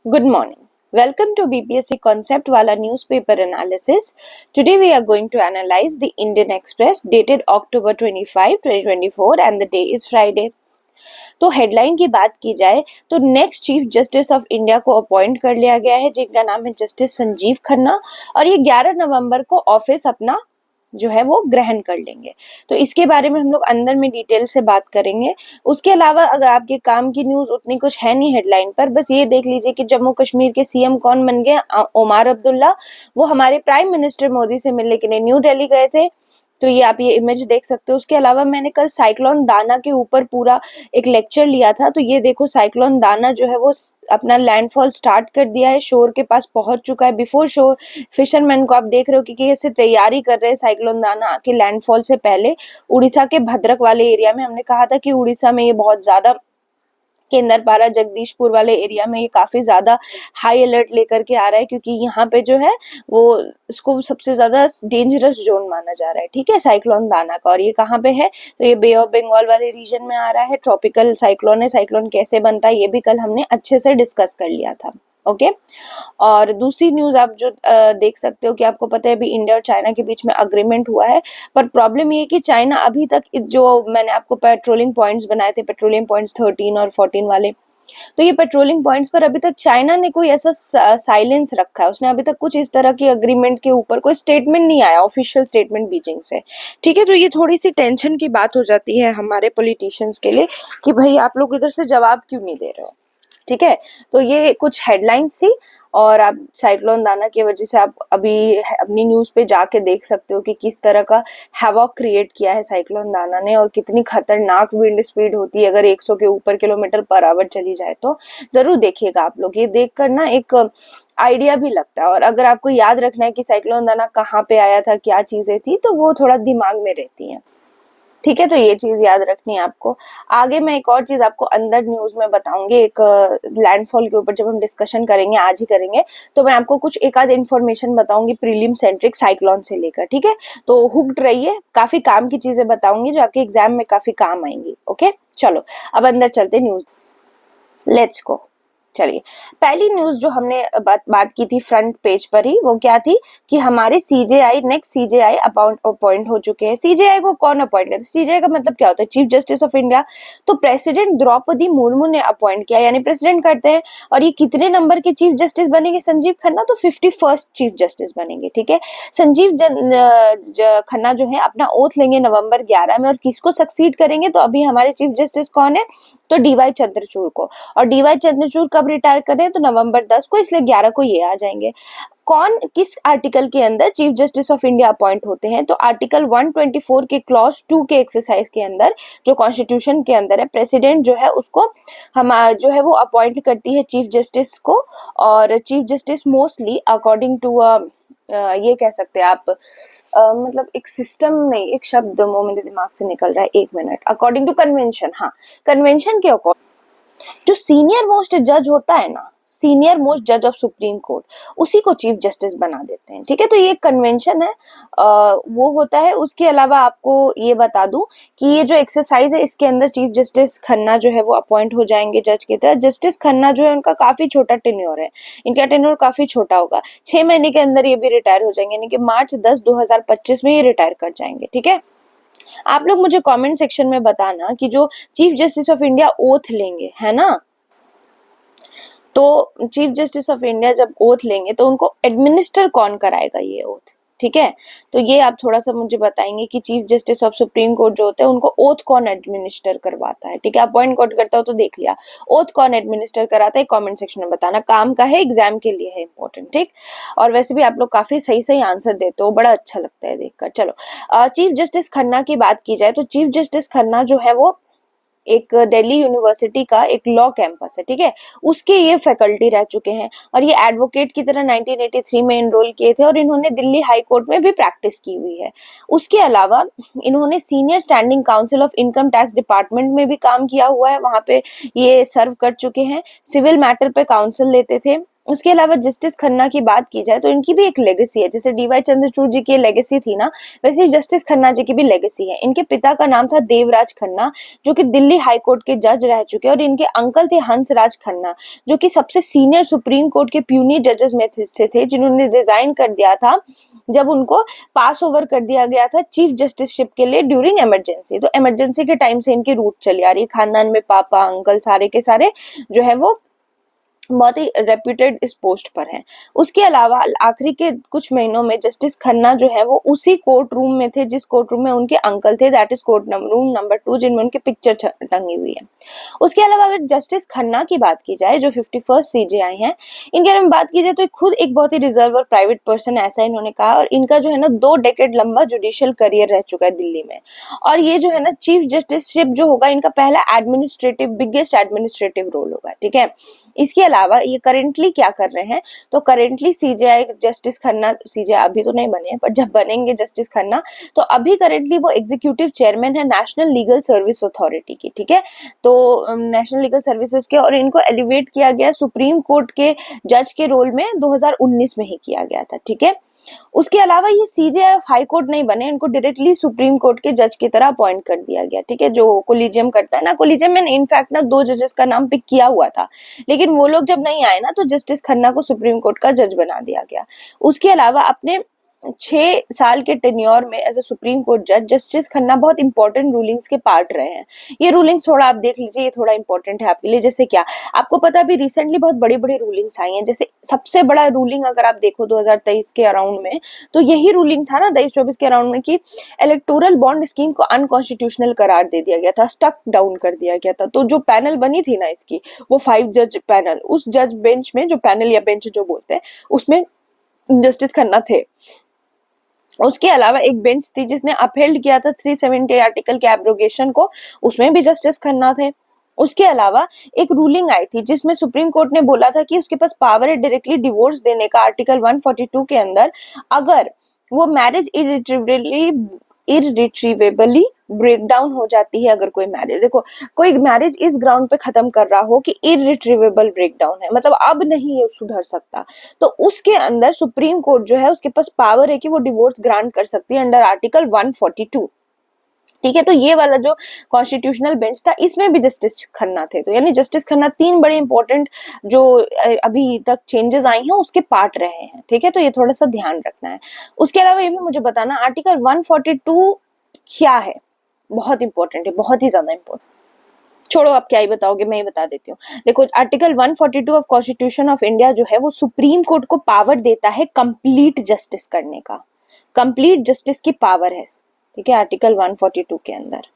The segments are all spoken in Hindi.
Good morning. Welcome to BPSC Concept Wala Newspaper Analysis. Today we are going to analyze the Indian Express dated October 25, 2024 and the day is Friday. तो हेडलाइन की बात की जाए तो next chief justice of India को अपॉइंट कर लिया गया है, जिनका नाम है जस्टिस संजीव खन्ना, और ये 11 नवंबर को ऑफिस अपना जो है वो ग्रहण कर लेंगे। तो इसके बारे में हम लोग अंदर में डिटेल से बात करेंगे। उसके अलावा अगर आपके काम की न्यूज उतनी कुछ है नहीं हेडलाइन पर, बस ये देख लीजिए कि जम्मू कश्मीर के सीएम कौन बन गए, ओमार अब्दुल्ला। वो हमारे प्राइम मिनिस्टर मोदी से मिलने के लिए न्यू दिल्ली गए थे, तो ये आप ये इमेज देख सकते हो। उसके अलावा मैंने कल साइक्लोन दाना के ऊपर पूरा एक लेक्चर लिया था, तो ये देखो साइक्लोन दाना जो है वो अपना लैंडफॉल स्टार्ट कर दिया है, शोर के पास पहुंच चुका है। बिफोर शोर फिशरमैन को आप देख रहे हो कि कैसे तैयारी कर रहे हैं साइक्लोन दाना के लैंडफॉल से पहले। उड़ीसा के भद्रक वाले एरिया में हमने कहा था कि उड़ीसा में ये बहुत ज्यादा केंद्रपाड़ा जगदीशपुर वाले एरिया में ये काफी ज्यादा हाई अलर्ट लेकर के आ रहा है, क्योंकि यहाँ पे जो है वो इसको सबसे ज्यादा डेंजरस जोन माना जा रहा है। ठीक है, साइक्लोन दाना का। और ये कहाँ पे है, तो ये बे ऑफ बंगाल वाले रीजन में आ रहा है। ट्रॉपिकल साइक्लोन है। साइक्लोन कैसे बनता है ये भी कल हमने अच्छे से डिस्कस कर लिया था। ओके और दूसरी न्यूज आप जो देख सकते हो कि आपको पता है अभी इंडिया और चाइना के बीच में अग्रीमेंट हुआ है, पर प्रॉब्लम ये है कि चाइना अभी तक जो मैंने आपको पेट्रोलिंग पॉइंट्स बनाए थे, पेट्रोलिंग पॉइंट्स 13 और 14 वाले, तो ये पेट्रोलिंग पॉइंट्स पर अभी तक चाइना ने कोई ऐसा साइलेंस रखा है। उसने अभी तक कुछ इस तरह की अग्रीमेंट के ऊपर कोई स्टेटमेंट नहीं आया, ऑफिशियल स्टेटमेंट बीजिंग से। ठीक है, तो ये थोड़ी सी टेंशन की बात हो जाती है हमारे पॉलिटिशियंस के लिए कि भाई आप लोग इधर से जवाब क्यों नहीं दे रहे हो। ठीक है, तो ये कुछ हेडलाइंस थी, और आप साइक्लोन दाना की वजह से आप अभी अपनी न्यूज पे जाके देख सकते हो कि किस तरह का हैवॉक क्रिएट किया है साइक्लोन दाना ने, और कितनी खतरनाक विंड स्पीड होती है अगर 100 के ऊपर किलोमीटर पर आवर चली जाए। तो जरूर देखिएगा आप लोग, ये देखकर ना एक आइडिया भी लगता है। और अगर आपको याद रखना है कि साइक्लोन दाना कहाँ पे आया था, क्या चीजें थी, तो वो थोड़ा दिमाग में रहती है। ठीक है, तो ये चीज याद रखनी है आपको। आगे मैं एक और चीज आपको अंदर न्यूज में बताऊंगी, एक लैंडफॉल के ऊपर जब हम डिस्कशन करेंगे, आज ही करेंगे, तो मैं आपको कुछ एक आध इन्फॉर्मेशन बताऊंगी प्रीलिम सेंट्रिक साइक्लोन से लेकर। ठीक है, तो हुक्ड रहिए, काफी काम की चीजें बताऊंगी जो आपके एग्जाम में काफी काम आएंगी। ओके चलो अब अंदर चलते न्यूज, लेट्स गो। चलिए, पहली न्यूज जो हमने बात की थी फ्रंट पेज पर ही, वो क्या थी कि हमारे सीजेआई नेक्स्ट सीजेआई अपॉइंट हो चुके हैं। सीजेआई को कौन अपॉइंट करता है? सीजेआई का मतलब क्या होता है? Chief justice of India. तो प्रेसिडेंट द्रौपदी मुर्मू ने अपॉइंट किया, यानी प्रेसिडेंट करते हैं। और ये कितने नंबर के चीफ जस्टिस बनेंगे संजीव खन्ना? तो 51st चीफ जस्टिस बनेंगे। ठीक है, संजीव खन्ना जो है अपना ओथ लेंगे नवंबर 11 में, और किसको सक्सीड करेंगे? तो अभी हमारे चीफ जस्टिस कौन है? तो डीवाई चंद्रचूड़ को। और डीवाई चंद्रचूड़ कब रिटायर कर रहे हैं? तो नवंबर 10 को, इसलिए 11 को ये आ जाएंगे। कौन किस आर्टिकल के अंदर chief justice of India appoint होते हैं? तो आर्टिकल 124 के क्लॉज 2 के एक्सरसाइज के अंदर, जो कॉन्स्टिट्यूशन के अंदर है, प्रेसिडेंट जो है उसको हम जो है वो अपॉइंट करती है चीफ जस्टिस को। और chief justice mostly according to ये कह सकते हैं आप, मतलब एक सिस्टम नहीं, एक शब्द वो मेरे दिमाग से निकल रहा है, एक मिनट, अकॉर्डिंग टू कन्वेंशन। हाँ, कन्वेंशन के अकॉर्डिंग जो सीनियर मोस्ट जज होता है ना, सीनियर मोस्ट जज ऑफ सुप्रीम कोर्ट, उसी को चीफ जस्टिस बना देते हैं। ठीक है, तो ये कन्वेंशन है, वो होता है। उसके अलावा आपको ये बता दूं कि ये जो एक्सरसाइज है इसके अंदर चीफ जस्टिस खन्ना जो है वो अपॉइंट हो जाएंगे जज के तरह। जस्टिस खन्ना जो है उनका काफी छोटा टेन्योर है, इनका टेन्योर काफी छोटा होगा, 6 महीने के अंदर ये भी रिटायर हो जाएंगे, यानी कि मार्च 10 2025 में ये रिटायर कर जाएंगे। ठीक है, आप लोग मुझे कमेंट सेक्शन में बताना कि जो chief justice of India oath लेंगे, है ना, तो चीफ जस्टिस ऑफ इंडिया जब ओथ लेंगे तो उनको एडमिनिस्टर कौन कराएगा ये ओथ? ठीक है, तो ये आप थोड़ा सा मुझे बताएंगे कि chief justice of supreme court जो होते हैं उनको ओथ कौन एडमिनिस्टर करवाता है। ठीक है, अपॉइंट कौन करता हो तो देख लिया, ओथ कौन एडमिनिस्टर कराता है कमेंट सेक्शन में बताना। काम का है, एग्जाम के लिए है इंपॉर्टेंट। ठीक, और वैसे भी आप लोग काफी सही सही आंसर देते हो, बड़ा अच्छा लगता है देखकर। चलो, चीफ जस्टिस खन्ना की बात की जाए तो चीफ जस्टिस खन्ना जो है वो एक दिल्ली यूनिवर्सिटी का एक लॉ कैंपस है। ठीक है, उसके ये फैकल्टी रह चुके हैं, और ये एडवोकेट की तरह 1983 में इनरोल किए थे, और इन्होंने दिल्ली हाई कोर्ट में भी प्रैक्टिस की हुई है। उसके अलावा इन्होंने senior standing council of income tax department में भी काम किया हुआ है, वहां पे ये सर्व कर चुके हैं। सिविल मैटर पे काउंसिल लेते थे, उसके अलावा जस्टिस खन्ना की बात की जाए तो इनकी भी एक लेगेसी है, जैसे डीवाई चंद्रचूड़ जी की लेगेसी थी ना, वैसे ही जस्टिस खन्ना जी की भी लेगेसी है। इनके पिता का नाम था देवराज खन्ना, जो कि दिल्ली हाई कोर्ट के जज रह चुके हैं, और इनके अंकल थे हंसराज खन्ना, जो कि सबसे सीनियर सुप्रीम कोर्ट के प्यूनी जजेस में से थे, जिन्होंने रिजाइन कर दिया था जब उनको पास ओवर कर दिया गया था चीफ जस्टिसशिप के लिए ड्यूरिंग इमरजेंसी। तो इमरजेंसी के टाइम से इनकी रूट चली आ रही है, खानदान में पापा अंकल सारे के सारे जो है वो बहुत ही रेप्यूटेड इस पोस्ट पर हैं। उसके अलावा आखिरी के कुछ महीनों में जस्टिस खन्ना जो है वो उसी कोर्ट रूम में थे जिस कोर्ट रूम में उनके अंकल थे, that is court room number 2, जिनमें उनकी पिक्चर टंगी हुई है। उसके अलावा अगर जस्टिस खन्ना की बात की जाए जो 51st CJI हैं, इनके बारे में बात की जाए तो खुद एक बहुत ही रिजर्व और प्राइवेट पर्सन ऐसा इन्होंने कहा, और इनका जो है ना 2 डेकेड लंबा जुडिशियल करियर रह चुका है दिल्ली में। और ये जो है ना चीफ जस्टिसशिप जो होगा इनका पहला एडमिनिस्ट्रेटिव बिगेस्ट एडमिनिस्ट्रेटिव रोल होगा, ठीक है। इसके अलावा ये करेंटली क्या कर रहे हैं, तो currently CJI justice Khanna, CJI अभी तो नहीं बने हैं पर जब बनेंगे जस्टिस खन्ना, तो अभी करेंटली वो एग्जीक्यूटिव चेयरमैन है नेशनल लीगल सर्विस अथॉरिटी की, ठीक है। तो नेशनल लीगल सर्विसेज के, और इनको एलिवेट किया गया सुप्रीम कोर्ट के जज के रोल में 2019 में ही किया गया था, ठीक है। उसके अलावा ये सीजेआई ऑफ हाई कोर्ट नहीं बने, इनको डायरेक्टली सुप्रीम कोर्ट के जज की तरह अपॉइंट कर दिया गया, ठीक है। जो कोलिजियम करता है ना, कोलिजियम में इनफैक्ट ना 2 जजेस का नाम पिक किया हुआ था, लेकिन वो लोग जब नहीं आए ना तो जस्टिस खन्ना को सुप्रीम कोर्ट का जज बना दिया गया। उसके अलावा अपने 6 साल के टेन्योर में एज ए सुप्रीम कोर्ट जज जस्टिस खन्ना बहुत इंपॉर्टेंट रूलिंग्स के पार्ट रहे हैं। ये रूलिंग्स थोड़ा आप देख लीजिए, ये थोड़ा इंपॉर्टेंट है आपके लिए। जैसे क्या आपको पता, अभी रिसेंटली बहुत बड़ी बड़ी रूलिंग्स आई हैं, जैसे सबसे बड़ा रूलिंग अगर आप देखो 2023 के अराउंड में, तो यही रूलिंग था ना 23-24 के अराउंड में कि इलेक्टोरल बॉन्ड स्कीम को अनकॉन्स्टिट्यूशनल करार दे दिया गया था, स्टक डाउन कर दिया गया था। तो जो पैनल बनी थी ना इसकी, वो 5 जज पैनल, उस जज बेंच में, जो पैनल या बेंच जो बोलते हैं, उसमें जस्टिस खन्ना थे। उसके अलावा एक बेंच थी जिसने अपहेल्ड किया था 370 आर्टिकल के एब्रोगेशन को, उसमें भी जस्टिस खन्ना थे। उसके अलावा एक रूलिंग आई थी जिसमें सुप्रीम कोर्ट ने बोला था कि उसके पास पावर है डायरेक्टली डिवोर्स देने का, आर्टिकल 142 के अंदर, अगर वो मैरिज इरिट्रीवेबली ब्रेक डाउन हो जाती है। अगर कोई मैरिज, देखो कोई मैरिज इस ग्राउंड पे खत्म कर रहा हो कि इरिट्रीवेबल ब्रेक डाउन है, मतलब अब नहीं ये सुधर सकता, तो उसके अंदर सुप्रीम कोर्ट जो है उसके पास पावर है कि वो डिवोर्स ग्रांट कर सकती है अंडर आर्टिकल 142, ठीक है। तो ये वाला जो कॉन्स्टिट्यूशनल बेंच था इसमें भी जस्टिस खन्ना थे। तो यानी जस्टिस खन्ना 3 बड़े इंपॉर्टेंट जो अभी तक चेंजेस आई हैं उसके पार्ट रहे हैं, ठीक है। तो ये थोड़ा सा ध्यान रखना है। उसके अलावा ये भी मुझे बताना, आर्टिकल 142 क्या है, बहुत इंपॉर्टेंट है, बहुत ही ज्यादा इंपॉर्टेंट। छोड़ो आप क्या ही बताओगे, मैं ही बता देती हूँ। देखो article 142 of constitution of India जो है वो सुप्रीम कोर्ट को पावर देता है कंप्लीट जस्टिस करने का, कंप्लीट जस्टिस की पावर है, ठीक है। आर्टिकल 142 के अंदर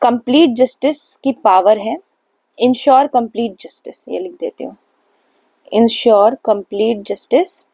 कंप्लीट जस्टिस की पावर है, इंश्योर कंप्लीट जस्टिस, ये लिख देती हूँ, ensure complete justice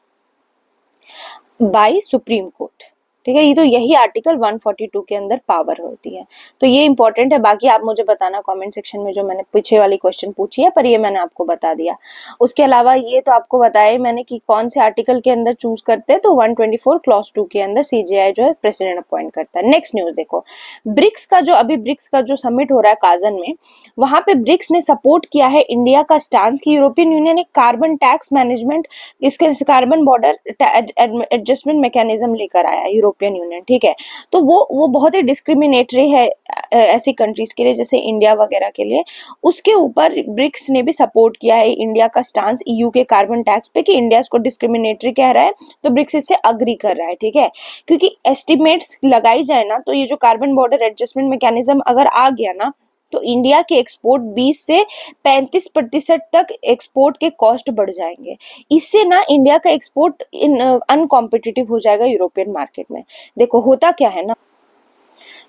by Supreme Court, ठीक है। ये तो यही आर्टिकल 142 के अंदर पावर होती है। तो ये इंपॉर्टेंट है। बाकी आप मुझे बताना कमेंट सेक्शन में जो मैंने पीछे वाली क्वेश्चन पूछी है, पर ये मैंने आपको बता दिया। उसके अलावा ये तो आपको बताया मैंने कि कौन से आर्टिकल के अंदर चूज करते हैं, तो 124 क्लॉज 2 के अंदर सीजेआई जो है प्रेसिडेंट अपॉइंट करता है। नेक्स्ट न्यूज देखो, ब्रिक्स का जो अभी ब्रिक्स का जो समिट हो रहा है काजन में, वहां पे ब्रिक्स ने सपोर्ट किया है इंडिया का स्टांस की यूरोपियन यूनियन एक कार्बन टैक्स मैनेजमेंट, इसके कार्बन बॉर्डर एडजस्टमेंट मैकेनिज्म लेकर आया यूरोपियन यूनियन, ठीक है। तो वो बहुत ही डिस्क्रिमिनेटरी है ऐसी कंट्रीज के लिए जैसे इंडिया वगैरह के लिए। उसके ऊपर ब्रिक्स ने भी सपोर्ट किया है इंडिया का स्टांस ईयू के कार्बन टैक्स पे कि इंडिया इसको डिस्क्रिमिनेटरी कह रहा है, तो ब्रिक्स इससे अग्री कर रहा है, ठीक है। क्योंकि एस्टिमेट्स लगाई जाए ना, तो ये जो कार्बन बॉर्डर एडजस्टमेंट मैकेनिज्म अगर आ गया ना, तो इंडिया के एक्सपोर्ट 20 से 35% तक एक्सपोर्ट के कॉस्ट बढ़ जाएंगे। इससे ना इंडिया का एक्सपोर्ट अनकॉम्पिटिटिव हो जाएगा यूरोपियन मार्केट में। देखो होता क्या है ना,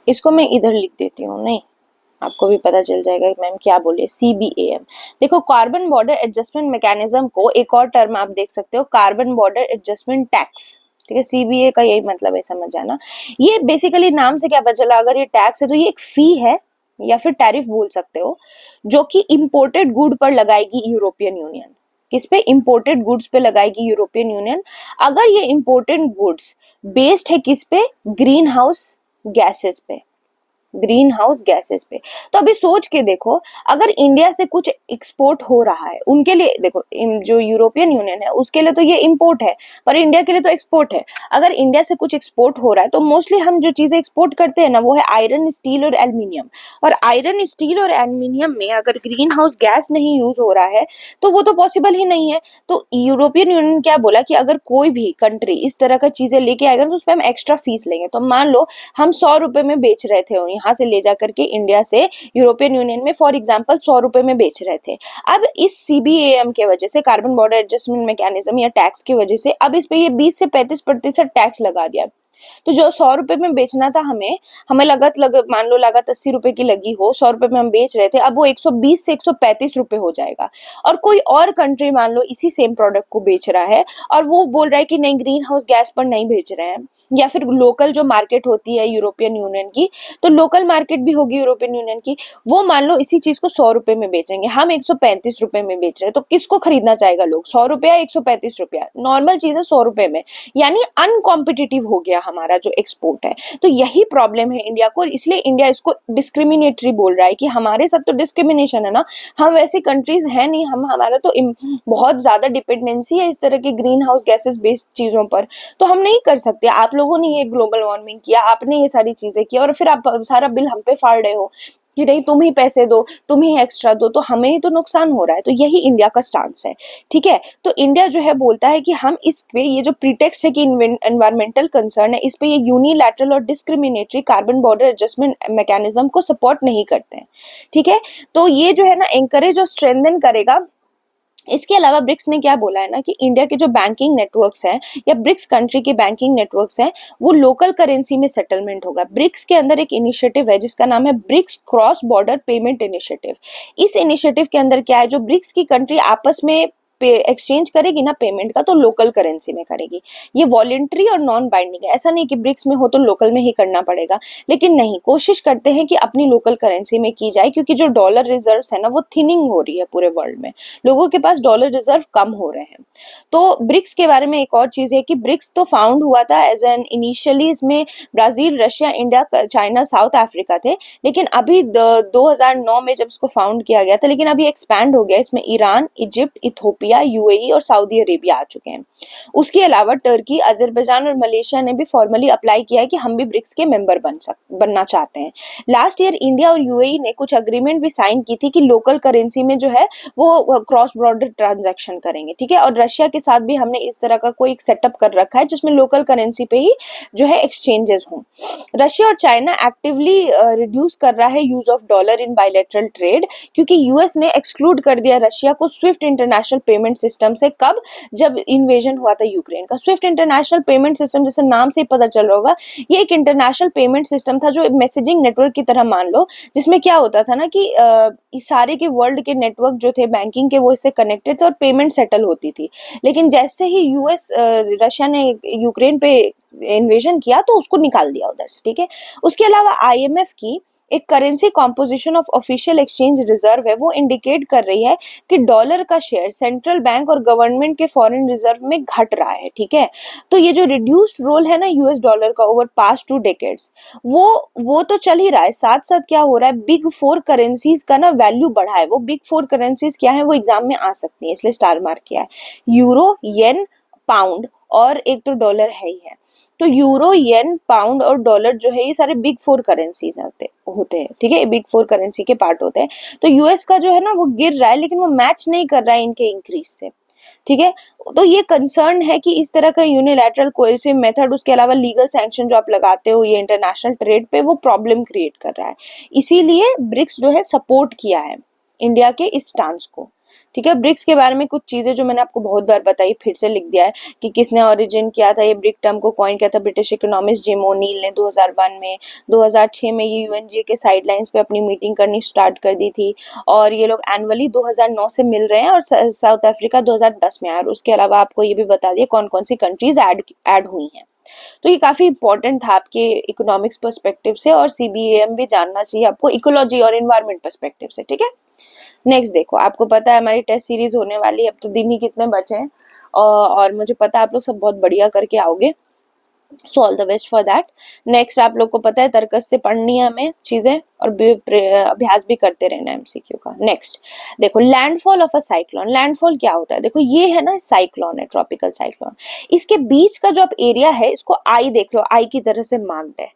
इसको मैं इधर लिख देती हूँ, नहीं आपको भी पता चल जाएगा मैम क्या बोलिए, CBAM। देखो कार्बन बॉर्डर एडजस्टमेंट मैकेनिज्म को एक और टर्म आप देख सकते हो, कार्बन बॉर्डर एडजस्टमेंट टैक्स, ठीक है। CBA का यही मतलब है, समझ जाना। ये बेसिकली नाम से क्या पता चला, अगर ये टैक्स है तो ये एक फी है या फिर टैरिफ बोल सकते हो, जो कि इंपोर्टेड गुड पर लगाएगी यूरोपियन यूनियन। किस पे? इंपोर्टेड गुड्स पे लगाएगी यूरोपियन यूनियन। अगर ये इंपोर्टेड गुड्स बेस्ड है किस पे? ग्रीन हाउस गैसेस पे, ग्रीन हाउस गैसेस पे। तो अभी सोच के देखो, अगर इंडिया से कुछ एक्सपोर्ट हो रहा है, उनके लिए देखो जो यूरोपियन यूनियन है उसके लिए तो ये इम्पोर्ट है, पर इंडिया के लिए तो एक्सपोर्ट है। अगर इंडिया से कुछ एक्सपोर्ट हो रहा है तो मोस्टली हम जो चीजें एक्सपोर्ट करते हैं ना वो है आयरन, स्टील और एल्यूमिनियम। और आयरन, स्टील और एल्यूमिनियम में अगर ग्रीन हाउस गैस नहीं यूज हो रहा है तो वो तो पॉसिबल ही नहीं है। तो यूरोपियन यूनियन क्या बोला कि अगर कोई भी कंट्री इस तरह का चीजें लेके आएगा तो उस पर हम एक्स्ट्रा फीस लेंगे। तो मान लो हम 100 रुपए में बेच रहे थे, यहाँ से ले जा करके इंडिया से यूरोपियन यूनियन में फॉर एग्जाम्पल 100 रुपए में बेच रहे थे। अब इस सीबीएम के वजह से, कार्बन बॉर्डर एडजस्टमेंट मैकेनिज्म या टैक्स की वजह से, अब इस पे ये 20 से 35% टैक्स लगा दिया। तो जो 100 रुपए में बेचना था हमें मान लो लागत 80 रुपए की लगी हो, 100 रुपए में हम बेच रहे थे, अब वो 120 से 135 रुपए हो जाएगा। और कोई और कंट्री मान लो इसी सेम प्रोडक्ट को बेच रहा है और वो बोल रहा है कि नहीं ग्रीन हाउस गैस पर नहीं बेच रहे हैं, या फिर लोकल जो मार्केट होती है यूरोपियन यूनियन की, तो लोकल मार्केट भी होगी यूरोपियन यूनियन की, वो मान लो इसी चीज को 100 रुपए में बेचेंगे, हम 135 रुपए में बेच रहे हैं, तो किसको खरीदना चाहेगा लोग? 100 रुपया, 135 रुपया, नॉर्मल चीज है 100 रुपए में, यानी अनकॉम्पिटिटिव हो गया हमारा जो एक्सपोर्ट है। तो यही प्रॉब्लम है इंडिया को, और इसलिए इंडिया इसको डिस्क्रिमिनेटरी बोल रहा है कि हमारे साथ तो डिस्क्रिमिनेशन है ना, हम वैसी कंट्रीज है नहीं, हम हमारा तो बहुत ज्यादा डिपेंडेंसी है इस तरह की ग्रीन हाउस गैसेस बेस्ड चीजों पर, तो हम नहीं कर सकते। आप लोगों ने ये ग्लोबल वार्मिंग किया, आपने ये सारी चीजें किया, और फिर आप सारा बिल हम पे फाड़ रहे हो कि नहीं तुम ही पैसे दो, तुम ही एक्स्ट्रा दो, तो हमें ही तो नुकसान हो रहा है। तो यही इंडिया का स्टांस है, ठीक है। तो इंडिया जो है बोलता है कि हम इस पे, ये जो प्रीटेक्स्ट है कि एनवायरमेंटल कंसर्न है, इस पे ये यूनिलैटरल और discriminatory carbon border adjustment mechanism को सपोर्ट नहीं करते हैं, ठीक है। तो ये जो है ना एंकरेज और स्ट्रेंथन करेगा। इसके अलावा ब्रिक्स ने क्या बोला है ना कि इंडिया के जो बैंकिंग नेटवर्क्स हैं या ब्रिक्स कंट्री के बैंकिंग नेटवर्क्स हैं वो लोकल करेंसी में सेटलमेंट होगा। ब्रिक्स के अंदर एक इनिशिएटिव है जिसका नाम है BRICS cross border payment initiative. इस इनिशिएटिव के अंदर क्या है, जो ब्रिक्स की कंट्री आपस में एक्सचेंज करेगी ना पेमेंट का, तो लोकल करेंसी में करेगी। ये वॉलेंट्री और नॉन बाइंडिंग है, ऐसा नहीं कि ब्रिक्स में हो तो लोकल में ही करना पड़ेगा, लेकिन नहीं, कोशिश करते हैं कि अपनी लोकल करेंसी में की जाए, क्योंकि जो डॉलर रिजर्व्स है ना वो थिनिंग हो रही है पूरे वर्ल्ड में, लोगों के पास डॉलर रिजर्व कम हो रहे हैं। तो ब्रिक्स के बारे में एक और चीज है कि ब्रिक्स तो फाउंड हुआ था एज एन इनिशियली, इसमें Brazil, Russia, India, China, south Africa थे, लेकिन अभी 2009 में जब इसको फाउंड किया गया था, लेकिन अभी एक्सपैंड हो गया, इसमें ईरान, इजिप्ट, इथोपिया, यूएई और सऊदी अरेबिया आ चुके हैं। उसके अलावा टर्की, अजरबैजान और मलेशिया ने भी फॉर्मली अप्लाई किया है कि हम भी ब्रिक्स के मेंबर बनना चाहते हैं। लास्ट ईयर इंडिया और यूएई ने कुछ अग्रीमेंट भी साइन की थी कि लोकल करेंसी में जो है वो क्रॉस बॉर्डर ट्रांजैक्शन करेंगे, ठीक है। और रशिया के साथ भी हमने इस तरह का कोई एक सेटअप कर रखा है जिसमें लोकल करेंसी पे ही जो है एक्सचेंजेस हों। रशिया और चाइना एक्टिवली रिड्यूस कर रहा है use of dollar in bilateral trade, क्योंकि यूएस ने एक्सक्लूड कर दिया रशिया को स्विफ्ट इंटरनेशनल पेमेंट सिस्टम से। कब? जब इन्वेजन हुआ था यूक्रेन का। स्विफ्ट इंटरनेशनल पेमेंट सिस्टम, जैसे नाम से ही पता चल रहा होगा, ये एक इंटरनेशनल पेमेंट सिस्टम था जो मैसेजिंग नेटवर्क की तरह मान लो, जिसमें क्या होता था ना कि सारे के वर्ल्ड के नेटवर्क जो थे बैंकिंग के वो इससे कनेक्टेड थे और पेमेंट सेटल होती थी। लेकिन जैसे ही रशिया ने यूक्रेन पे इन्वेजन किया तो उसको निकाल दिया उधर से, ठीक है। उसके अलावा आईएमएफ की एक currency composition of official exchange reserve है, वो इंडिकेट कर रही है कि डॉलर का शेयर सेंट्रल बैंक और गवर्नमेंट के फॉरेन रिजर्व में घट रहा है, ठीक है। तो ये जो रिड्यूस्ड रोल है ना यूएस डॉलर का ओवर पास्ट 2 डेकेड्स, वो तो चल ही रहा है, साथ साथ क्या हो रहा है, बिग फोर करेंसीज का ना वैल्यू बढ़ा है। वो बिग फोर करेंसीज क्या है, वो एग्जाम में आ सकती है, इसलिए स्टार मार्क किया है। यूरो, येन, पाउंड और एक तो डॉलर है ही है। तो यूरो, येन, पाउंड और डॉलर जो है ये सारे बिग फोर करेंसीज होते हैं, ठीक है, बिग फोर करेंसी के पार्ट होते हैं। तो यूएस का जो है ना वो गिर रहा है, लेकिन वो मैच नहीं कर रहा है इनके इंक्रीज से, ठीक है। तो ये कंसर्न है कि इस तरह का यूनिलैटरल कोएसिव मेथड, उसके अलावा लीगल सैंक्शन जो आप लगाते हो ये इंटरनेशनल ट्रेड पे, वो प्रॉब्लम क्रिएट कर रहा है। इसीलिए ब्रिक्स जो है सपोर्ट किया है इंडिया के इस स्टांस को, ठीक है। ब्रिक्स के बारे में कुछ चीजें जो मैंने आपको बहुत बार बताई, फिर से लिख दिया है कि किसने ओरिजिन किया था, ये ब्रिक टर्म को कॉइन किया था ब्रिटिश इकोनॉमिस्ट जिम ओनील ने 2001 में। 2006 में ये यूएनजीए के साइडलाइंस पे अपनी मीटिंग करनी स्टार्ट कर दी थी, और ये लोग एनुअली 2009 से मिल रहे हैं, और साउथ अफ्रीका 2010 में आया। और उसके अलावा आपको ये भी बता दिया कौन कौन सी कंट्रीज ऐड हुई हैं। तो ये काफी इंपॉर्टेंट था आपके इकोनॉमिक्स पर्सपेक्टिव से, और सीबीएम भी जानना चाहिए आपको इकोलॉजी और एनवायरमेंट पर्सपेक्टिव से, ठीक है। नेक्स्ट देखो, आपको पता है हमारी टेस्ट सीरीज होने वाली है, अब तो दिन ही कितने बचे हैं, और मुझे पता है आप लोग सब बहुत बढ़िया करके आओगे। So all the best for that. Next, आप लोग को पता है तर्कस से पढ़नी है हमें चीजें और अभ्यास भी करते रहना है एमसीक्यू का। नेक्स्ट देखो, landfall of a cyclone. Landfall क्या होता है? देखो ये है ना साइक्लोन है, ट्रॉपिकल साइक्लोन। इसके बीच का जो आप एरिया है इसको आई देख लो, आई की तरह से मार्क्ड है।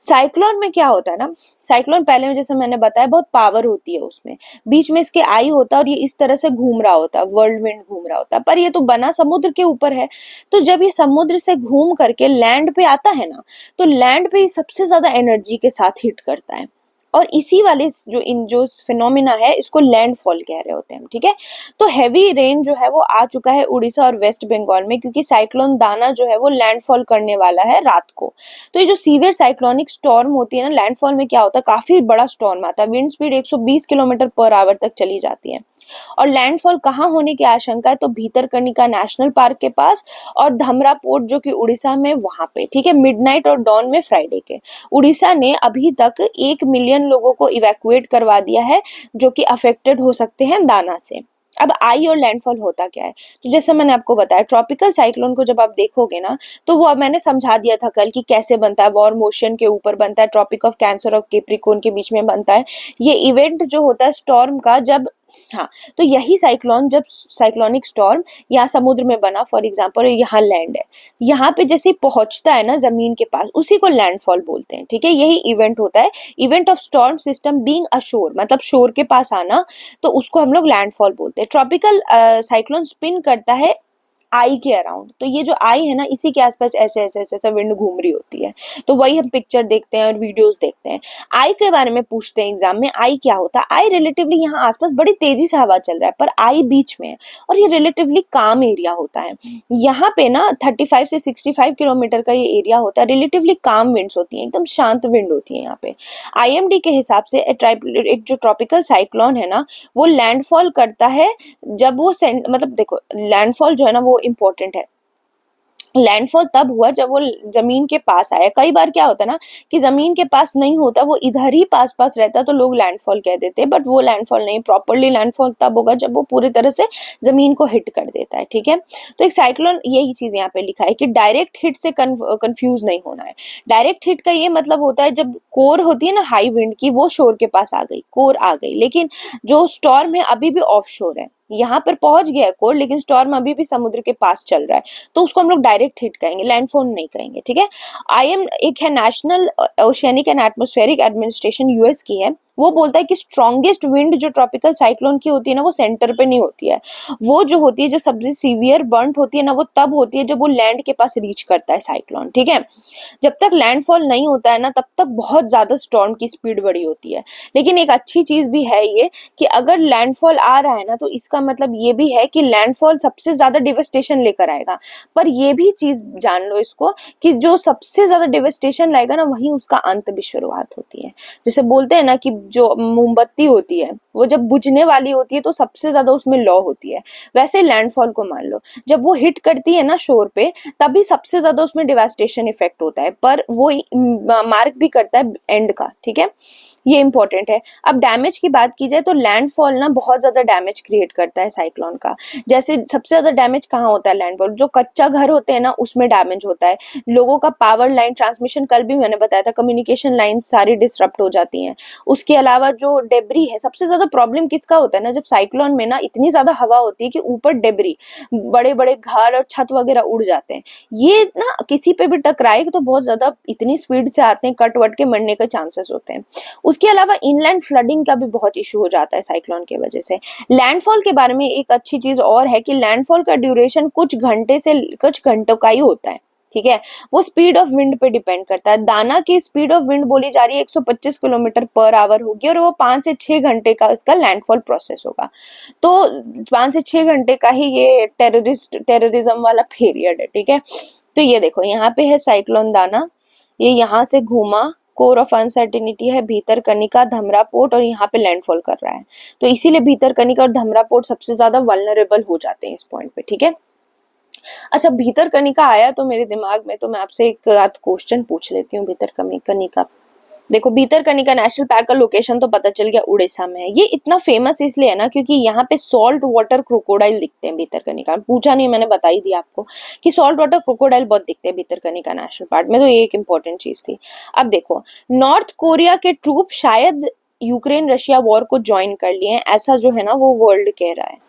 साइक्लोन में क्या होता है ना, साइक्लोन पहले में जैसे मैंने बताया बहुत पावर होती है उसमें, बीच में इसके आई होता है और ये इस तरह से घूम रहा होता है, वर्ल्ड विंड घूम रहा होता है, पर ये तो बना समुद्र के ऊपर है। तो जब ये समुद्र से घूम करके लैंड पे आता है ना, तो लैंड पे सबसे ज्यादा एनर्जी के साथ हिट करता है, और इसी वाले जो फिनोमिना है इसको लैंडफॉल कह रहे होते हैं, ठीक है। तो हैवी रेन जो है वो आ चुका है उड़ीसा और वेस्ट बंगाल में, क्योंकि साइक्लोन दाना जो है वो लैंडफॉल करने वाला है रात को। तो ये जो सीवियर साइक्लोनिक स्टॉर्म होती है ना, लैंडफॉल में क्या होता है, काफी बड़ा स्टॉर्म आता है, wind speed 120 kilometre per hour तक चली जाती है। और लैंडफॉल कहाँ होने की आशंका है, तो भीतरकनिका नेशनल पार्क के पास और धमरा पोर्ट जो कि उड़ीसा में, वहां पे, ठीक है, मिडनाइट और डॉन में फ्राइडे के। उड़ीसा ने अभी तक 1 मिलियन लोगों को इवैक्यूएट करवा दिया है जो कि अफेक्टेड हो सकते हैं दाना से। अब आई और लैंडफॉल होता क्या है, तो जैसे मैंने आपको बताया ट्रॉपिकल साइक्लोन को जब आप देखोगे ना, तो वो मैंने समझा दिया था कल कि कैसे बनता है, वार्म ओशन के ऊपर बनता है, ट्रॉपिक ऑफ कैंसर और कैप्रिकॉर्न के बीच में बनता है। ये इवेंट जो होता है स्टॉर्म का, जब, हाँ, तो यही साइक्लोन जब साइक्लोनिक स्टॉर्म यहाँ समुद्र में बना, फॉर एग्जांपल यहाँ लैंड है, यहाँ पे जैसे ही पहुंचता है ना जमीन के पास, उसी को लैंडफॉल बोलते हैं, ठीक है। यही इवेंट होता है, event of storm system being assure, मतलब शोर के पास आना, तो उसको हम लोग लैंडफॉल बोलते हैं। ट्रॉपिकल साइक्लोन स्पिन करता है आई के अराउंड, तो ये जो आई है ना, इसी के आसपास ऐसे ऐसे ऐसे ऐसे विंड घूम रही होती है। तो वही हम पिक्चर देखते हैं और वीडियोस देखते हैं। आई के बारे में पूछते हैं एग्जाम में, आई क्या होता है? आई रिलेटिवली यहाँ आसपास बड़ी तेजी से हवा चल रहा है, पर आई बीच में है और ये रिलेटिवली काम एरिया होता है। यहाँ पे ना 35 से 65 किलोमीटर का ये एरिया होता है, रिलेटिवली काम विंड्स होती हैं, एकदम शांत विंड होती है यहाँ पे। आईएमडी के हिसाब से एक जो ट्रॉपिकल साइक्लोन है ना, वो लैंडफॉल करता है जब वो मतलब देखो, लैंडफॉल जो है ना वो इम्पोर्टेंट है। लैंडफॉल तब हुआ जब वो जमीन के पास आया। कई बार क्या होता है ना कि जमीन के पास नहीं होता, वो इधर ही पास पास रहता, तो लोग लैंडफॉल कह देते हैं, बट वो लैंडफॉल नहीं। प्रॉपरली लैंडफॉल तब होगा जब वो पूरी तरह से जमीन को हिट कर देता है, ठीक है। तो एक साइक्लोन, यही चीज यहाँ पे लिखा है कि डायरेक्ट हिट से कंफ्यूज नहीं होना है। डायरेक्ट हिट का ये मतलब होता है जब कोर होती है ना हाई विंड की, वो शोर के पास आ गई, कोर आ गई, लेकिन जो स्टॉर्म है अभी भी ऑफ शोर है, यहाँ पर पहुंच गया है कोर, लेकिन स्टॉर्म अभी भी समुद्र के पास चल रहा है, तो उसको हम लोग डायरेक्ट हिट कहेंगे, लैंडफॉल नहीं कहेंगे, ठीक है। आईएम एक है national oceanic and atmospheric administration, US की है, वो बोलता है कि स्ट्रॉन्गेस्ट विंड जो ट्रॉपिकल साइक्लोन की होती है ना, वो सेंटर पे नहीं होती है। वो जो होती है, जो सबसे सीवियर बर्न होती है ना, वो तब होती है जब वो लैंड के पास रीच करता है साइक्लोन, ठीक है। जब तक लैंडफॉल नहीं होता है ना, तब तक बहुत ज्यादा स्टॉर्म की स्पीड बड़ी होती है। लेकिन एक अच्छी चीज भी है ये कि अगर लैंडफॉल आ रहा है ना, तो इसका मतलब ये भी है कि लैंडफॉल सबसे ज्यादा डिवेस्टेशन लेकर आएगा। पर ये भी चीज जान लो इसको कि जो सबसे ज्यादा डिवेस्टेशन लाएगा ना, वहीं उसका अंत भी शुरुआत होती है। जैसे बोलते हैं ना कि जो मोमबत्ती होती है वो जब बुझने वाली होती है तो सबसे ज्यादा उसमें लौ होती है, वैसे लैंडफॉल को मान लो, जब वो हिट करती है ना शोर पे, तभी सबसे ज्यादा उसमें डिवेस्टेशन इफेक्ट होता है, पर वो मार्क भी करता है एंड का, ठीक है। ये इंपॉर्टेंट है। अब डैमेज की बात की जाए तो लैंडफॉल ना बहुत ज्यादा डैमेज क्रिएट करता है साइक्लोन का। जैसे सबसे ज्यादा डैमेज कहाँ होता है, लैंडफॉल, जो कच्चा घर होते हैं ना उसमें डैमेज होता है, लोगों का पावर लाइन, ट्रांसमिशन, कल भी मैंने बताया था, कम्युनिकेशन लाइन सारी डिसरप्ट हो जाती हैं। उसके अलावा जो डेब्री है, सबसे ज्यादा प्रॉब्लम किसका होता है ना, जब साइक्लोन में ना इतनी ज्यादा हवा होती है कि ऊपर डेब्री, बड़े बड़े घर और छत वगैरह उड़ जाते हैं। ये ना किसी पे भी टकराए तो बहुत ज्यादा इतनी स्पीड से आते हैं, कट वट के मरने के चांसेस होते हैं। उसके अलावा इनलैंड फ्लडिंग का भी बहुत इशू हो जाता है साइक्लोन की वजह से। लैंडफॉल के बारे में एक अच्छी चीज और है कि लैंडफॉल का ड्यूरेशन कुछ घंटे से कुछ घंटों का ही होता है, ठीक है। वो स्पीड ऑफ विंड पे डिपेंड करता है। दाना की स्पीड ऑफ विंड बोली जा रही है 125 किलोमीटर पर आवर होगी, और वो 5 से 6 घंटे का इसका लैंडफॉल प्रोसेस होगा। तो 5 से 6 घंटे का ही ये टेररिज्म वाला पीरियड है, ठीक है। तो ये देखो यहाँ पे है साइक्लोन दाना, ये यहाँ से घूमा, कोर ऑफ अनसर्टिनिटी है भीतरकनिका, धमरा पोर्ट, और यहाँ पे लैंडफॉल कर रहा है। तो इसीलिए भीतरकनिका और धमरा पोर्ट सबसे ज्यादा वल्नरेबल हो जाते हैं इस पॉइंट पे, ठीक है। अच्छा, भीतरकनिका आया तो मेरे दिमाग में, तो मैं आपसे एक आध क्वेश्चन पूछ लेती हूँ भीतरकनिका। देखो भितरकनिका नेशनल पार्क का लोकेशन तो पता चल गया, उड़ीसा में है। ये इतना फेमस इसलिए है ना क्योंकि यहाँ पे सॉल्ट वाटर क्रोकोडाइल दिखते हैं भितरकनिका। पूछा नहीं, मैंने बता ही दिया आपको कि सॉल्ट वाटर क्रोकोडाइल बहुत दिखते हैं भितरकनिका नेशनल पार्क में, तो ये एक इंपॉर्टेंट चीज थी। अब देखो, नॉर्थ कोरिया के ट्रूप शायद यूक्रेन रशिया वॉर को ज्वाइन कर लिए हैं, ऐसा जो है ना वो वर्ल्ड कह रहा है।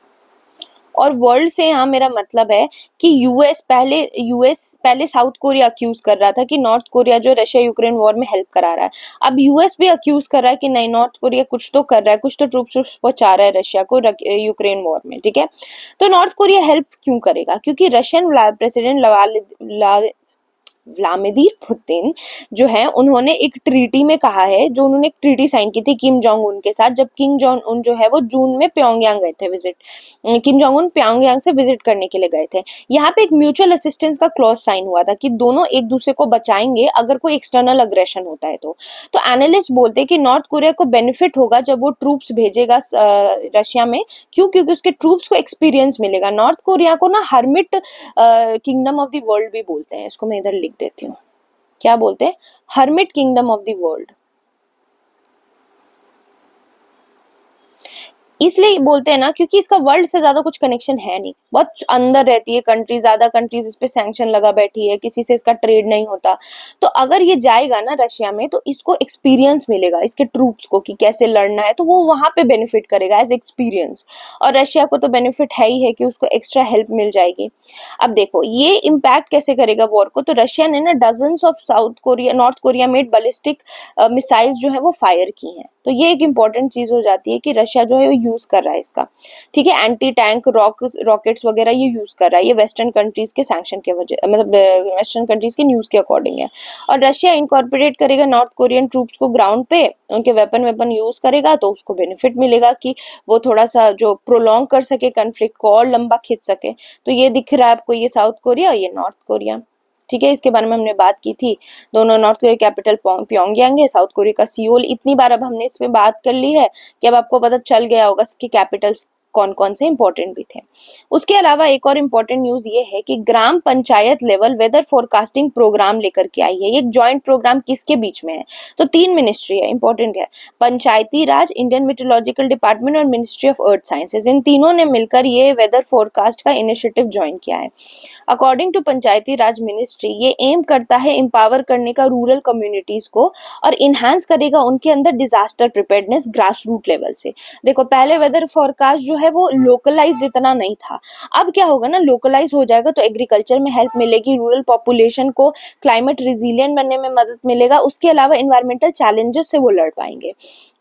और वर्ल्ड से यहाँ मेरा मतलब है कि यूएस पहले साउथ कोरिया अक्यूज कर रहा था कि नॉर्थ कोरिया जो रशिया यूक्रेन वॉर में हेल्प करा रहा है। अब यूएस भी अक्यूज कर रहा है कि नहीं, नॉर्थ कोरिया कुछ तो कर रहा है, कुछ तो ट्रूप्स पहुंचा रहा है रशिया को यूक्रेन वॉर में, ठीक है। तो नॉर्थ कोरिया हेल्प क्यों करेगा? क्योंकि रशियन प्रेसिडेंट व्लादिमीर पुतिन जो है उन्होंने एक ट्रीटी में कहा है, जो उन्होंने एक ट्रीटी साइन की थी किम जोंग उन के साथ, जब किम जोंग उन जो है वो जून में प्योंगयांग गए थे किम जोंग उन प्योंगयांग से विजिट करने के लिए गए थे। यहाँ पे एक म्यूचुअल असिस्टेंस का क्लॉज साइन हुआ था कि दोनों एक दूसरे को बचाएंगे अगर कोई एक्सटर्नल अग्रेशन होता है तो एनालिस्ट बोलते हैं कि नॉर्थ कोरिया को बेनिफिट होगा जब वो ट्रूप्स भेजेगा रशिया में। क्यों? क्योंकि उसके ट्रूप्स को एक्सपीरियंस मिलेगा। नॉर्थ कोरिया को ना hermit kingdom of the world भी बोलते हैं, इसको मैं इधर लिख देती हूँ। क्या बोलते हैं? Hermit kingdom of the world. इसलिए बोलते हैं ना क्योंकि इसका वर्ल्ड से ज्यादा कुछ कनेक्शन है नहीं, बहुत अंदर रहती है कंट्री, ज्यादा कंट्रीज इस पे सैंक्शन लगा बैठी है, किसी से इसका ट्रेड नहीं होता। तो अगर ये जाएगा ना रशिया में तो इसको एक्सपीरियंस मिलेगा इसके ट्रूप्स को कि कैसे लड़ना है, तो वो वहां पे बेनिफिट करेगा एज एक्सपीरियंस। और रशिया को तो बेनिफिट है ही है कि उसको एक्स्ट्रा हेल्प मिल जाएगी। अब देखो ये इम्पैक्ट कैसे करेगा वॉर को, तो रशिया ने ना dozens of north Korea made ballistic missiles जो है वो फायर की हैं। तो ये एक इंपॉर्टेंट चीज हो जाती है कि रशिया जो है वो यूज कर रहा है इसका, ठीक है। एंटी टैंक रॉकेट्स वगैरह ये यूज कर रहा है, ये वेस्टर्न कंट्रीज के सैंक्शन के वजह, मतलब वेस्टर्न कंट्रीज की न्यूज के अकॉर्डिंग है। और रशिया इनकॉर्पोरेट करेगा नॉर्थ कोरियन ट्रूप्स को ग्राउंड पे, उनके वेपन यूज करेगा तो उसको बेनिफिट मिलेगा कि वो थोड़ा सा जो प्रोलॉन्ग कर सके कन्फ्लिक्ट को और लंबा खींच सके। तो ये दिख रहा है आपको, ये साउथ कोरिया, ये नॉर्थ कोरिया, ठीक है। इसके बारे में हमने बात की थी। दोनों, नॉर्थ कोरिया कैपिटल प्योंगयांग है, साउथ कोरिया का सियोल। इतनी बार अब हमने इसमें बात कर ली है कि अब आपको पता चल गया होगा इसके कैपिटल्स कौन कौन से इंपॉर्टेंट भी थे। उसके अलावा एक और इम्पोर्टेंट न्यूज ये है कि ग्राम panchayat level weather forecasting programme लेकर के आई है। ये एक ज्वाइंट प्रोग्राम किसके बीच में है? तो 3 मिनिस्ट्री है, इंपॉर्टेंट है, Panchayati Raj, Indian metrological department और मिनिस्ट्री ऑफ अर्थ साइंसेज। इन तीनों ने मिलकर ये वेदर फोरकास्ट का इनिशिएटिव ज्वाइन किया है। According to Panchayati Raj ministry, ये एम करता है एम्पावर करने का रूरल कम्युनिटीज को और इनहांस करेगा उनके अंदर disaster preparedness grass root level से। देखो पहले वेदर फोरकास्ट जो है वो लोकलाइज इतना नहीं था, अब क्या होगा ना, लोकलाइज हो जाएगा तो एग्रीकल्चर में हेल्प मिलेगी, रूरल पॉपुलेशन को क्लाइमेट रिजिलियंट बनने में मदद मिलेगा, उसके अलावा इन्वायरमेंटल चैलेंजेस से वो लड़ पाएंगे।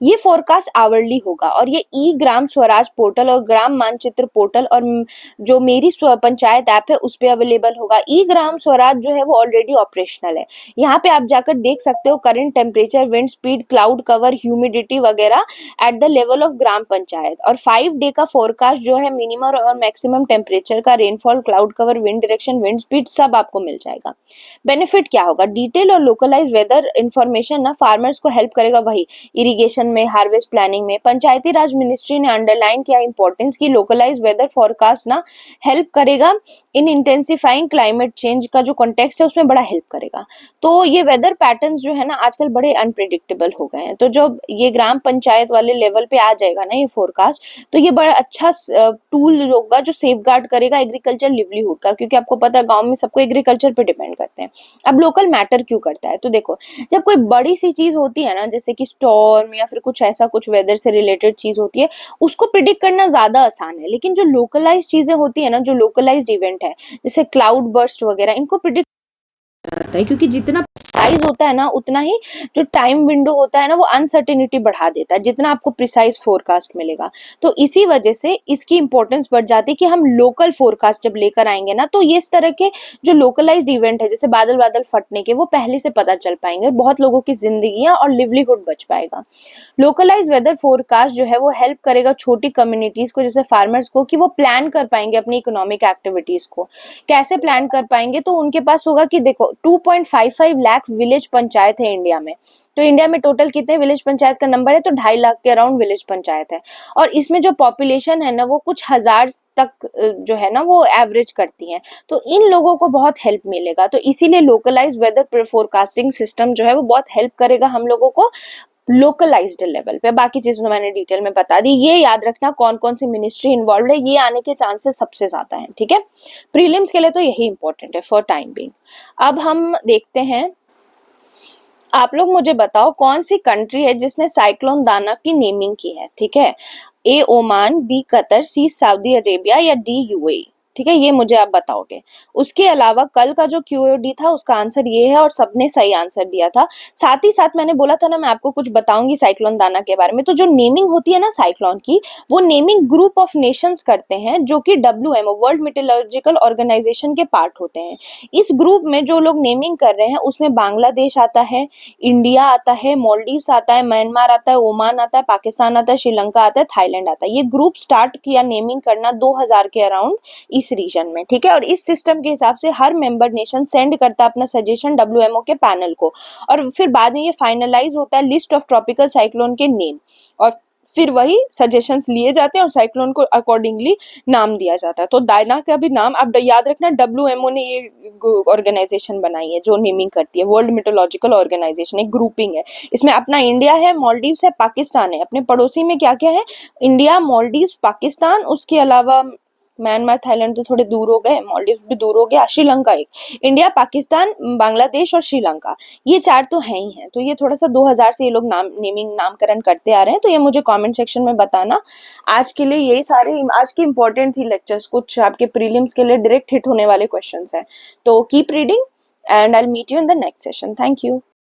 ये फोरकास्ट आवरली होगा और ये ई ग्राम स्वराज पोर्टल और ग्राम मानचित्र पोर्टल और जो मेरी पंचायत ऐप है उस पर अवेलेबल होगा। ई ग्राम स्वराज जो है वो ऑलरेडी ऑपरेशनल है। यहाँ पे आप जाकर देख सकते हो current temperature, wind speed, cloud cover, humidity वगैरह at the level of gram panchayat. और 5 डे का फोरकास्ट जो है मिनिमम और मैक्सिमम टेम्परेचर का, rainfall, cloud cover, wind direction, wind speed सब आपको मिल जाएगा। बेनिफिट क्या होगा? डिटेल और लोकलाइज वेदर इंफॉर्मेशन ना फार्मर्स को हेल्प करेगा, वही इरिगेशन में, हार्वेस्ट प्लानिंग में। पंचायती राज मिनिस्ट्री ने अंडरलाइन किया इंपॉर्टेंस की लोकलाइज वेदर फोरकास्ट ना हेल्प करेगा इन इंटेंसिफाइंग क्लाइमेट चेंज का जो कॉन्टेक्स्ट है उसमें बड़ा हेल्प करेगा। तो ये वेदर पैटर्न्स जो है ना आजकल बड़े अनप्रिडिक्टेबल हो गए हैं, तो जब ये ग्राम पंचायत वाले लेवल पे आ जाएगा ना ये फोरकास्ट, तो ये बड़ा अच्छा टूल होगा जो सेफगार्ड करेगा एग्रीकल्चर लिवलीहुड का, क्योंकि आपको पता है गांव में सबको एग्रीकल्चर पे डिपेंड करते हैं। अब लोकल मैटर क्यों करता है? तो देखो जब कोई बड़ी सी चीज होती है ना, जैसे कि स्टॉर्म या फिर कुछ ऐसा, कुछ वेदर से रिलेटेड चीज होती है, उसको प्रिडिक्ट करना ज्यादा आसान है। लेकिन जो लोकलाइज चीजें होती है ना, जो लोकलाइज्ड इवेंट है जैसे क्लाउड बर्स्ट वगैरह, इनको प्रिडिक्ट करता है, क्योंकि जितना प्रिसाइज होता है ना उतना ही जो टाइम विंडो होता है ना वो अनसर्टेनिटी बढ़ा देता है, जितना आपको प्रिसाइज फोरकास्ट मिलेगा। तो इसी वजह से इसकी इंपॉर्टेंस बढ़ जाती है कि हम लोकल फोरकास्ट जब लेकर आएंगे ना, तो ये इस तरह के जो लोकलाइज्ड इवेंट है जैसे बादल बादल फटने के, वो पहले से पता चल पाएंगे, बहुत लोगों की जिंदगियां और लिवलीहुड बच पाएगा। लोकलाइज वेदर फोरकास्ट जो है वो हेल्प करेगा छोटी कम्युनिटीज को, जैसे फार्मर्स को, कि वो प्लान कर पाएंगे अपनी इकोनॉमिक एक्टिविटीज को। कैसे प्लान कर पाएंगे? तो उनके पास होगा कि देखो 2.55 लाख लाख विलेज पंचायत है इंडिया में। तो इंडिया में टोटल कितने विलेज पंचायत का नंबर है, तो 2.5 लाख के अराउंड विलेज पंचायत है। और इसमें जो पॉपुलेशन है ना वो कुछ हजार तक जो है ना वो एवरेज करती है। तो इन लोगों को बहुत हेल्प मिलेगा। तो इसीलिए लोकलाइज वेदर फोरकास्टिंग सिस्टम जो है वो बहुत हेल्प करेगा हम लोगों को लोकलाइज्ड लेवल पे। बाकी चीजें तो मैंने डिटेल में बता दी। ये याद रखना कौन कौन सी मिनिस्ट्री इन्वॉल्व है, ये आने के चांसेस सबसे ज्यादा हैं, ठीक है। प्रीलिम्स के लिए तो यही इंपॉर्टेंट है फॉर टाइम बीइंग। अब हम देखते हैं, आप लोग मुझे बताओ कौन सी कंट्री है जिसने साइक्लोन दाना की नेमिंग की है, ठीक है। A Oman, B Qatar, C Saudi Arabia या डी यूएई, ठीक है। ये मुझे आप बताओगे। उसके अलावा कल का जो क्यूओडी था उसका आंसर ये है और सबने सही आंसर दिया था। साथ ही साथ मैंने बोला था ना मैं आपको कुछ बताऊंगी साइक्लोन दाना के बारे में। तो जो नेमिंग होती है ना साइक्लोन की, वो नेमिंग ग्रुप ऑफ नेशंस करते हैं जो कि WMO वर्ल्ड मेटेरोलॉजिकल ऑर्गेनाइजेशन के पार्ट होते हैं। इस ग्रुप में जो लोग नेमिंग कर रहे हैं उसमें बांग्लादेश आता है, इंडिया आता है, मालदीव्स आता है, म्यांमार आता है, ओमान आता है, पाकिस्तान आता है, श्रीलंका आता है, थाईलैंड आता है। ये ग्रुप स्टार्ट किया नेमिंग करना 2000 के अराउंड इस रीजन में, ठीक है। और इस सिस्टम के हिसाब से हर मेंबर नेशन सेंड करता है अपना सजेशन WMO के पैनल को, और फिर बाद में ये फाइनलाइज होता है लिस्ट ऑफ ट्रॉपिकल साइक्लोन के नेम, और फिर वही सजेशंस लिए जाते हैं और साइक्लोन को अकॉर्डिंगली नाम दिया जाता है। तो दाना का भी नाम आप याद रखना, WMO ने ये ऑर्गेनाइजेशन बनाई है जो नेमिंग करती है, वर्ल्ड मेट्रोलॉजिकल ऑर्गेनाइजेशन, एक ग्रुपिंग है। इसमें अपना इंडिया है, मालदीव्स है, पाकिस्तान है। अपने पड़ोसी में क्या क्या है, इंडिया, मालदीव्स, पाकिस्तान, उसके अलावा म्यांमार, थाईलैंड तो थोड़े दूर हो गए, मालदीव भी दूर हो गया, श्रीलंका एक, इंडिया, पाकिस्तान, बांग्लादेश और श्रीलंका, ये 4 तो है ही हैं। तो ये थोड़ा सा 2000 से ये लोग नामकरण करते आ रहे हैं। तो ये मुझे कमेंट सेक्शन में बताना। आज के लिए यही सारे आज के इंपॉर्टेंट थी लेक्चर्स, कुछ आपके प्रीलिम्स के लिए डायरेक्ट हिट होने वाले क्वेश्चंस हैं। तो keep reading and I will meet you in the next session. Thank you.